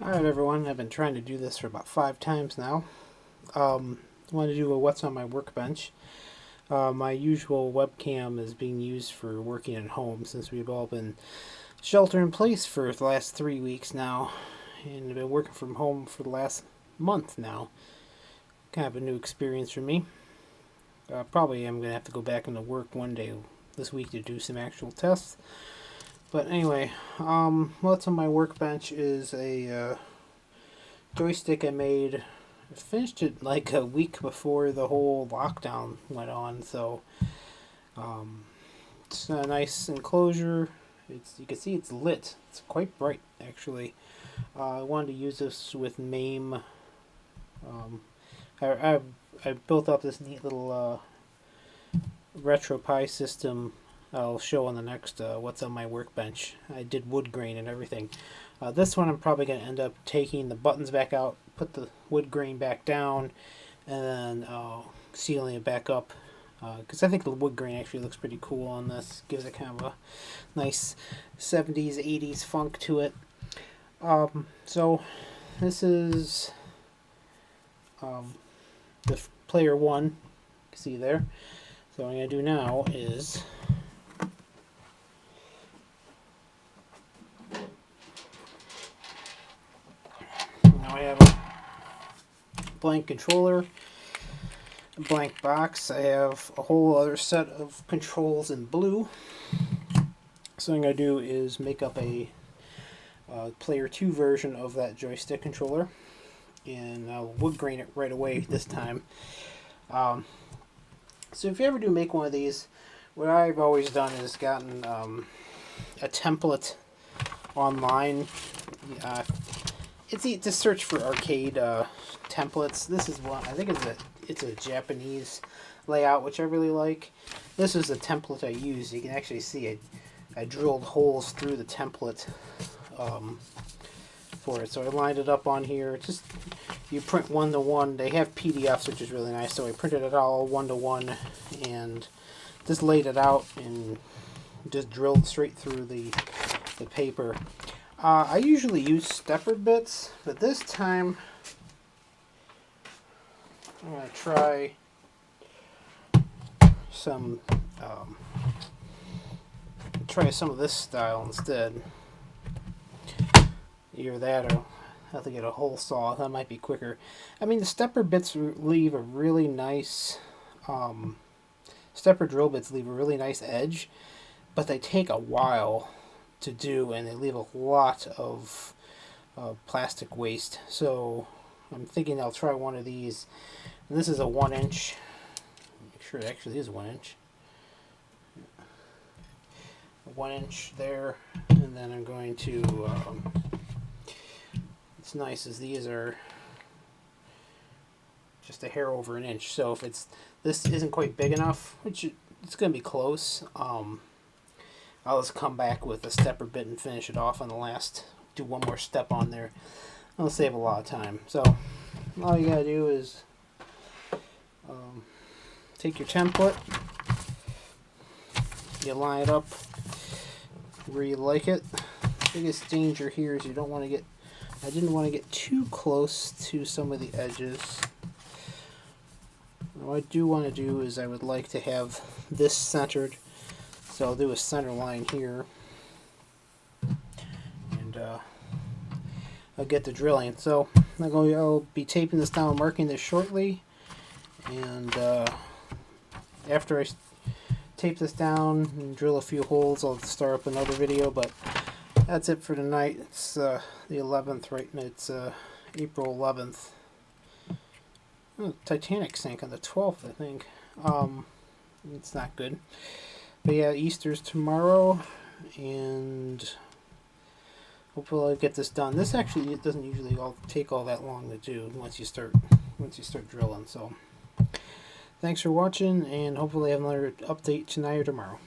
Alright everyone, I've been trying to do this for about 5 times now. I want to do a what's on my workbench. My usual webcam is being used for working at home since we've all been shelter in place for the last 3 weeks now. And I've been working from home for the last month now. Kind of a new experience for me. Probably I'm going to have to go back into work one day this week to do some actual tests. But anyway, what's on my workbench is a joystick I made. I finished it like a week before the whole lockdown went on, so it's a nice enclosure. You can see it's lit. It's quite bright, actually. I wanted to use this with MAME. I built up this neat little RetroPie system I'll show on the next what's on my workbench. I did wood grain and everything. This one I'm probably going to end up taking the buttons back out, put the wood grain back down, and then sealing it back up. Because I think the wood grain actually looks pretty cool on this. Gives it kind of a nice 70s, 80s funk to it. So this is the player one. You can see there. So what I'm going to do now is now I have a blank controller, a blank box. I have a whole other set of controls in blue. So what I'm going to do is make up a player 2 version of that joystick controller, and I'll wood grain it right away this time. So if you ever do make one of these, what I've always done is gotten a template online. It's easy to search for arcade templates. This is one. I think it's a Japanese layout, which I really like. This is the template I used. You can actually see I drilled holes through the template for it. So I lined it up on here. Just you print 1-to-1. They have PDFs, which is really nice. So I printed it all 1-to-1 and just laid it out and just drilled straight through the paper. I usually use stepper bits, but this time I'm going to try some of this style instead. Either that or I have to get a hole saw. That might be quicker. I mean, the stepper bits leave a really nice stepper drill bits leave a really nice edge, but they take a while to do, and they leave a lot of plastic waste. So I'm thinking I'll try one of these. And this is a 1-inch. Make sure it actually is 1 inch. A 1-inch there, and then I'm going to. What's nice is these are just a hair over an inch. So if this isn't quite big enough, which it's going to be close. I'll just come back with a stepper bit and finish it off on the last. Do one more step on there. It'll save a lot of time. So all you gotta do is take your template, you line it up where you like it. Biggest danger here is you don't want to get. I didn't want to get too close to some of the edges. What I do want to do is I would like to have this centered. So I'll do a center line here, and I'll get the drilling. So I'll be taping this down, marking this shortly, and after I tape this down and drill a few holes, I'll start up another video. But that's it for tonight. It's the 11th, right? It's April 11th. Oh, Titanic sank on the 12th, I think. It's not good. But yeah, Easter's tomorrow, and hopefully I'll get this done. This actually doesn't usually take all that long to do once you start drilling. So thanks for watching, and hopefully I have another update tonight or tomorrow.